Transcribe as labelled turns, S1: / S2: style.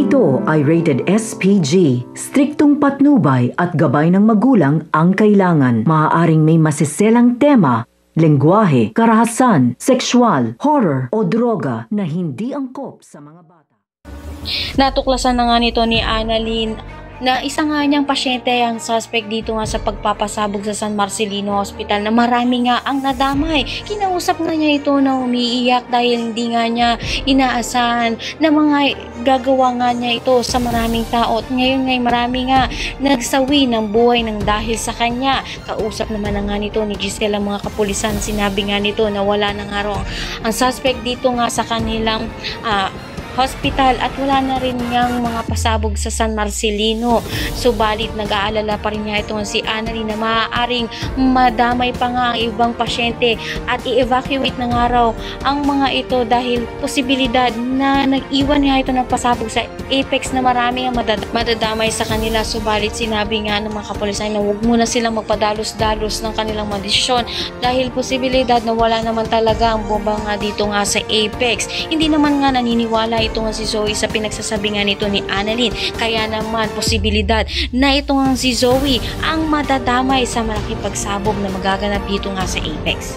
S1: ito ay rated SPG. Striktong patnubay at gabay ng magulang ang kailangan. Maaaring may masiselang tema, lengguwahe, karahasan, sexual, horror o droga na hindi angkop sa mga bata.
S2: Natuklasan na nga nito ni Annalyn na isa nga niyang pasyente ang suspect dito nga sa pagpapasabog sa San Marcelino Hospital na marami nga ang nadamay. Kinausap nga niya ito na umiiyak dahil hindi nga niya inaasahan na mga gagawa nga niya ito sa maraming tao. At ngayon nga marami nga nagsawi ng buhay ng dahil sa kanya. Kausap naman na nga nito ni Giselle ang mga kapulisan. Sinabi nga nito na wala na nga raw ang suspect dito nga sa kanilang hospital at wala na rin niyang mga pasabog sa San Marcelino. Subalit nag-aalala pa rin niya itong si Annalyn na maaaring madamay pa nga ang ibang pasyente at i-evacuate na nga raw ang mga ito dahil posibilidad na nag-iwan nga ito ng pasabog sa Apex na marami ang madadamay sa kanila. Subalit sinabi nga ng mga kapulisan na huwag muna silang magpadalos-dalos ng kanilang desisyon dahil posibilidad na wala naman talaga ang bomba nga dito nga sa Apex. Hindi naman nga naniniwala ito nga si Zoe sa pinagsasabi nga nito ni Annalyn. Kaya naman posibilidad na ito nga si Zoe ang madadamay sa malaking pagsabog na magaganap dito nga sa Apex.